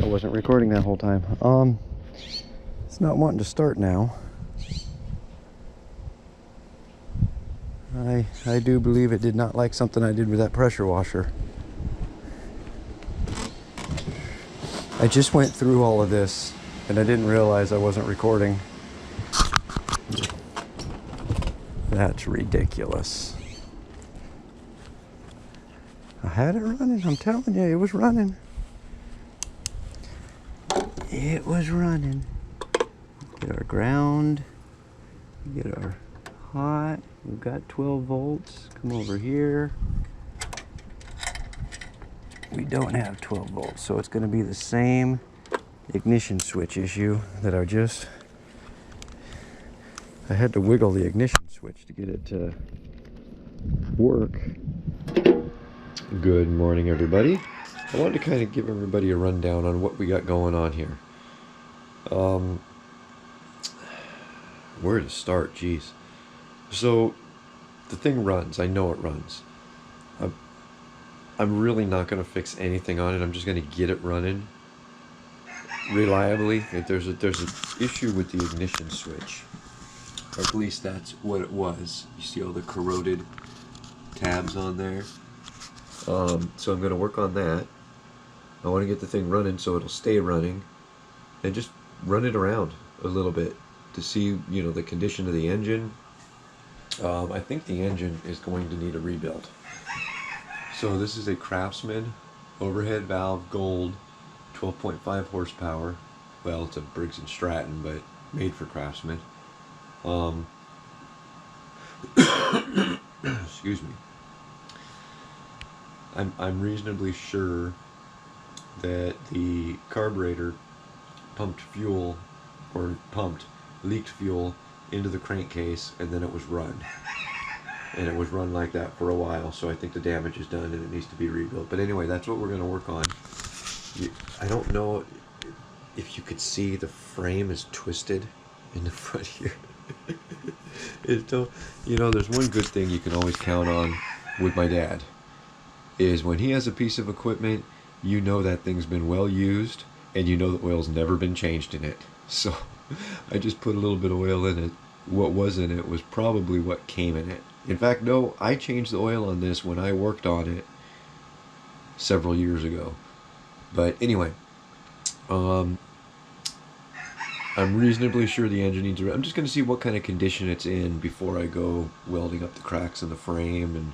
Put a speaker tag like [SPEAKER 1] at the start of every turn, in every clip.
[SPEAKER 1] wasn't recording that whole time. It's not wanting to start now. I do believe it did not like something I did with that pressure washer. I just went through all of this and I didn't realize I wasn't recording. That's ridiculous. I had it running, I'm telling you, it was running. It was running. Get our ground, get our hot. We've got 12 volts. Come over here. We don't have 12 volts, so it's going to be the same ignition switch issue that I had to wiggle the ignition switch to get it to work. Good morning, everybody. I wanted to kind of give everybody a rundown on what we got going on here. Where to start? Geez. So the thing runs. I know it runs. I'm really not going to fix anything on it. I'm just going to get it running reliably. If there's an issue with the ignition switch, or at least that's what it was. You see all the corroded tabs on there. So I'm going to work on that. I want to get the thing running so it'll stay running, and just run it around a little bit to see, you know, the condition of the engine. I think the engine is going to need a rebuild. So this is a Craftsman overhead valve gold, 12.5 horsepower. Well, it's a Briggs & Stratton, but made for Craftsman. Excuse me. I'm reasonably sure that the carburetor leaked fuel into the crankcase, and then it was run. And it was run like that for a while, so I think the damage is done and it needs to be rebuilt. But anyway, that's what we're going to work on. I don't know if you could see the frame is twisted in the front here. You know, there's one good thing you can always count on with my dad, is when he has a piece of equipment, you know that thing's been well used, and you know the oil's never been changed in it. So I just put a little bit of oil in it. What was in it was probably what came in it. In fact, no, I changed the oil on this when I worked on it several years ago. But anyway, I'm reasonably sure the engine needs I'm just going to see what kind of condition it's in before I go welding up the cracks in the frame and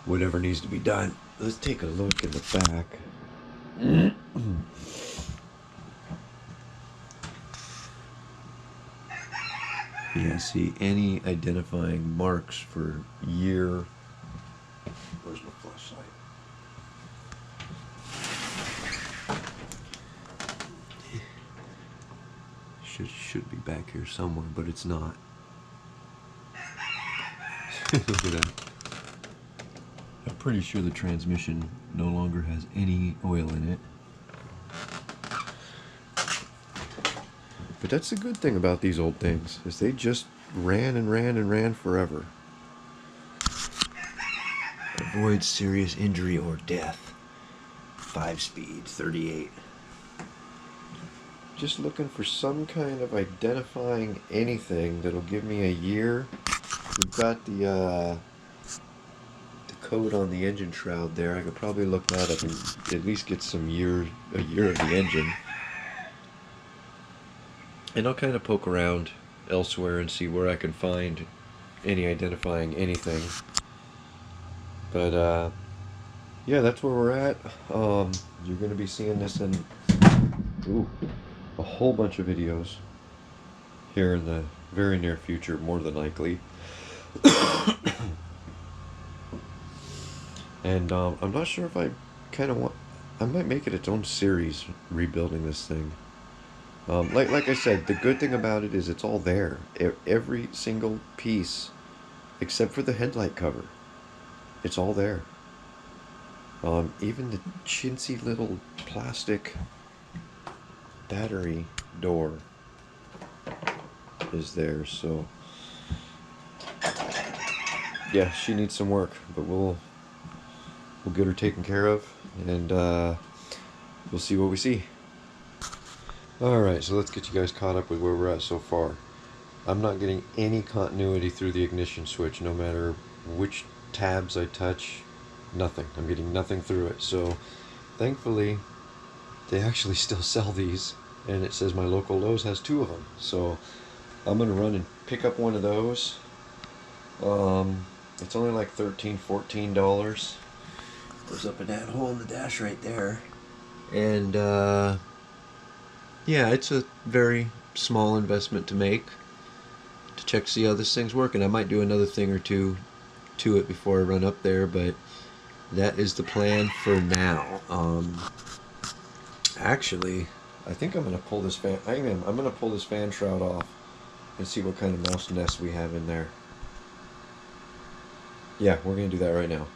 [SPEAKER 1] whatever needs to be done. Let's take a look in the back. Yeah, see any identifying marks for year. Where's my flashlight? Should be back here somewhere, but it's not. Look at that. I'm pretty sure the transmission no longer has any oil in it. But that's the good thing about these old things, is they just ran and ran and ran forever. Avoid serious injury or death. 5-speed, 38. Just looking for some kind of identifying anything that'll give me a year. We've got the code on the engine shroud there. I could probably look that up and at least get a year of the engine. And I'll kind of poke around elsewhere and see where I can find any identifying anything. But yeah, that's where we're at. You're going to be seeing this in a whole bunch of videos here in the very near future, more than likely. And I'm not sure if I might make it its own series, rebuilding this thing. Like I said, the good thing about it is it's all there. Every single piece, except for the headlight cover, it's all there. Even the chintzy little plastic battery door is there. So yeah, she needs some work, but we'll get her taken care of, and we'll see what we see. Alright, so let's get you guys caught up with where we're at so far. I'm not getting any continuity through the ignition switch, no matter which tabs I touch. Nothing. I'm getting nothing through it. So thankfully they actually still sell these, and it says my local Lowe's has 2 of them. So I'm gonna run and pick up one of those. It's only like $13, $14. Goes up in that hole in the dash right there. And yeah, it's a very small investment to make to check see how this thing's working. I might do another thing or two to it before I run up there, but that is the plan for now. Actually, I think I'm gonna pull this fan. I'm gonna pull this fan shroud off and see what kind of mouse nest we have in there. Yeah, we're gonna do that right now.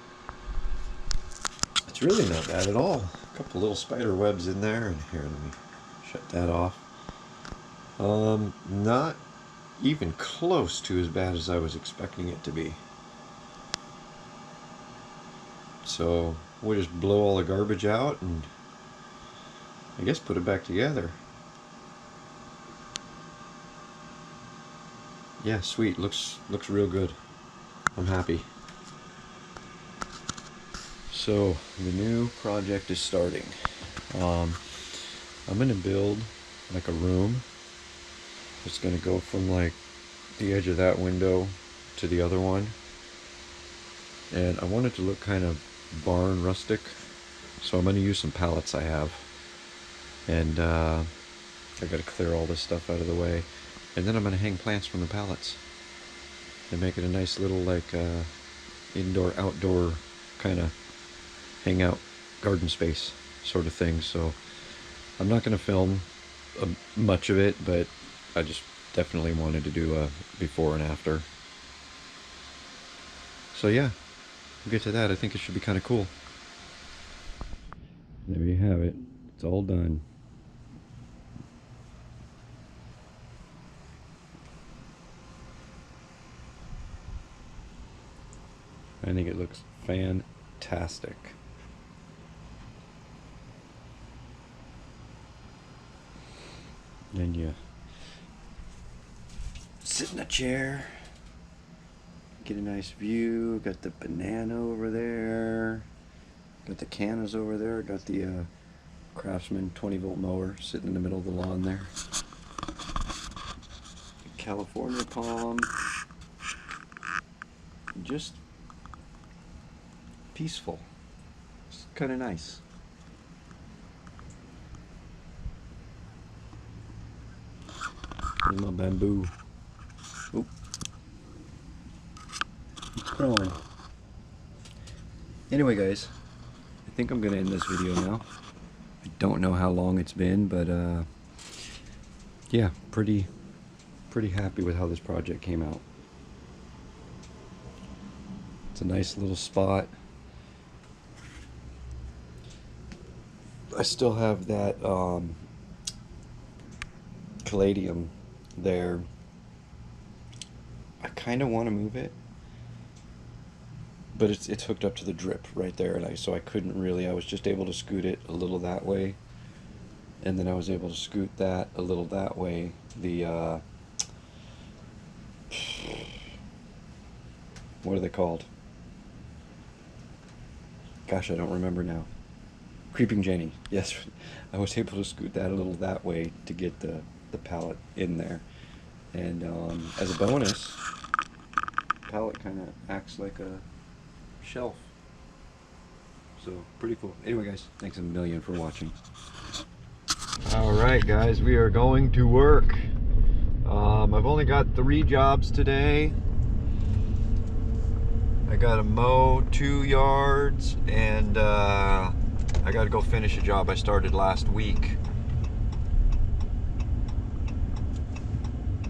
[SPEAKER 1] It's really not bad at all. A couple little spider webs in there, and here, let me shut that off. Not even close to as bad as I was expecting it to be. So we'll just blow all the garbage out and I guess put it back together. Yeah, sweet. Looks real good. I'm happy. So the new project is starting. I'm gonna build like a room. It's gonna go from like the edge of that window to the other one, and I want it to look kind of barn rustic. So I'm gonna use some pallets I have, and I gotta clear all this stuff out of the way, and then I'm gonna hang plants from the pallets and make it a nice little like indoor outdoor kind of hangout garden space sort of thing. So I'm not gonna film much of it, but I just definitely wanted to do a before and after. So yeah, we'll get to that. I think it should be kind of cool. There you have it. It's all done. I think it looks fantastic. Then you sit in a chair, get a nice view. Got the banana over there, got the cannas over there, got the Craftsman 20-volt mower sitting in the middle of the lawn there. California palm. Just peaceful. It's kind of nice. Here's my bamboo. Oop. It's growing. Anyway, guys, I think I'm gonna end this video now. I don't know how long it's been, but yeah, pretty happy with how this project came out. It's a nice little spot. I still have that caladium there. I kind of want to move it, but it's hooked up to the drip right there, and so I couldn't really. I was just able to scoot it a little that way, and then I was able to scoot that a little that way. The what are they called? Gosh, I don't remember now. Creeping Jenny. Yes, I was able to scoot that a little that way to get the pallet in there. And as a bonus, the pallet kind of acts like a shelf. So, pretty cool. Anyway, guys, thanks a million for watching. Alright, guys, we are going to work. I've only got 3 jobs today. I gotta mow 2 yards, and I gotta go finish a job I started last week.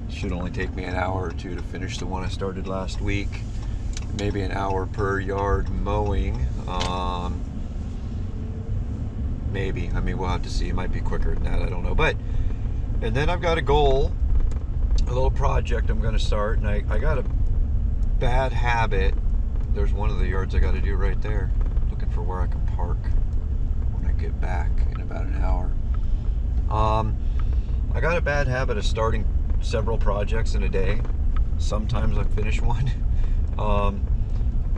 [SPEAKER 1] Should only take me an hour or 2 to finish the one I started last week. Maybe an hour per yard mowing. Maybe. I mean, we'll have to see. It might be quicker than that. I don't know. But, and then I've got a goal, a little project I'm gonna start, and I got a bad habit. There's one of the yards I got to do right there. Looking for where I can park when I get back in about an hour. I got a bad habit of starting several projects in a day. Sometimes I finish one.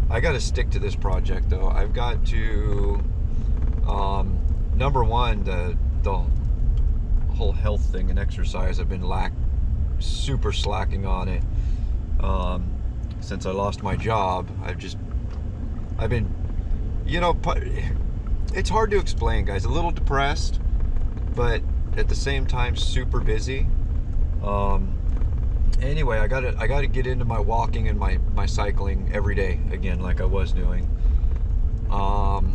[SPEAKER 1] I got to stick to this project though. I've got to, number one, the whole health thing and exercise. I've been super slacking on it since I lost my job. I've been, it's hard to explain, guys. A little depressed, but at the same time super busy. Anyway, I gotta get into my walking and my cycling every day again, like I was doing. But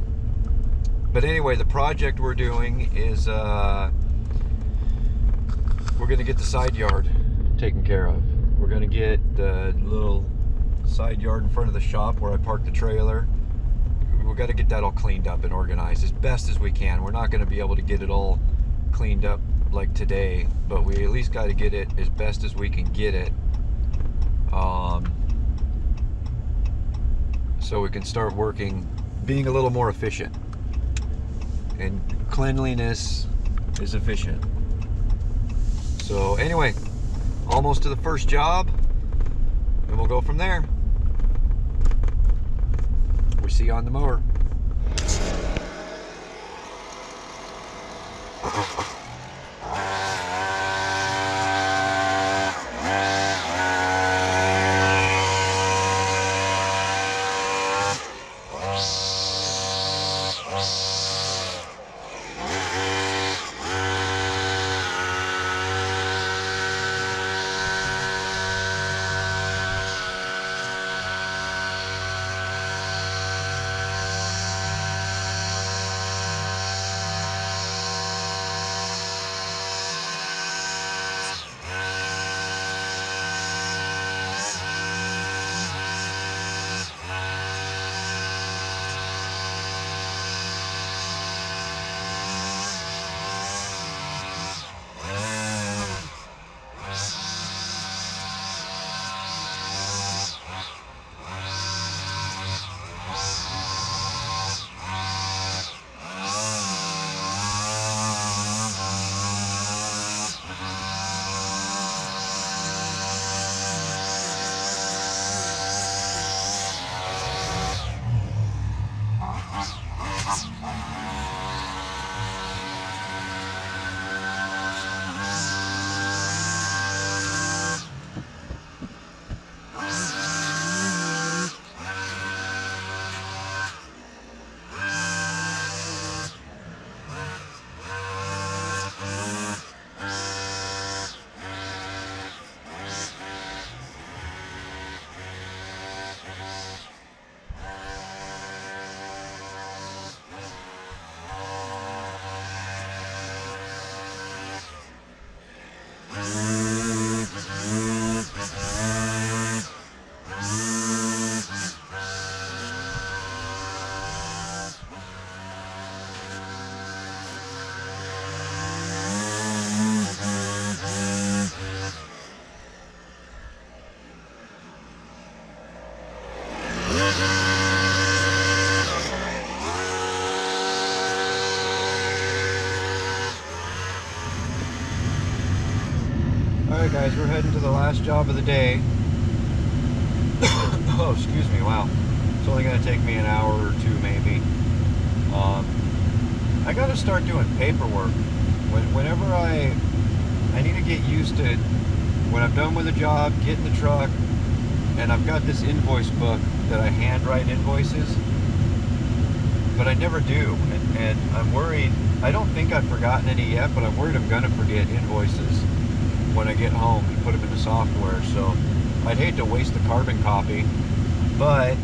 [SPEAKER 1] anyway, the project we're doing is we're gonna get the side yard taken care of. We're gonna get the little side yard in front of the shop where I park the trailer. We've got to get that all cleaned up and organized as best as we can. We're not going to be able to get it all cleaned up like today, but we at least got to get it as best as we can get it, so we can start working, being a little more efficient. And cleanliness is efficient. So anyway, almost to the first job, and we'll go from there. We'll see you on the mower. Alright guys, we're heading to the last job of the day. Oh, excuse me, wow. It's only going to take me an hour or two maybe. I got to start doing paperwork. Whenever I need to get used to, when I'm done with a job, get in the truck, and I've got this invoice book that I handwrite invoices, but I never do. And I'm worried, I don't think I've forgotten any yet, but I'm worried I'm going to forget invoices when I get home and put them in the software. So I'd hate to waste the carbon copy, but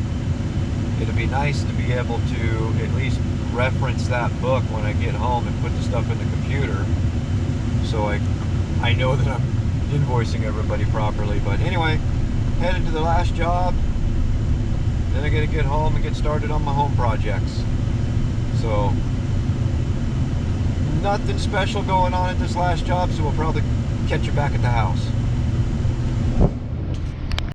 [SPEAKER 1] it'd be nice to be able to at least reference that book when I get home and put the stuff in the computer, so I know that I'm invoicing everybody properly. But anyway, headed to the last job, then I gotta get home and get started on my home projects. So nothing special going on at this last job, so we'll probably catch you back at the house.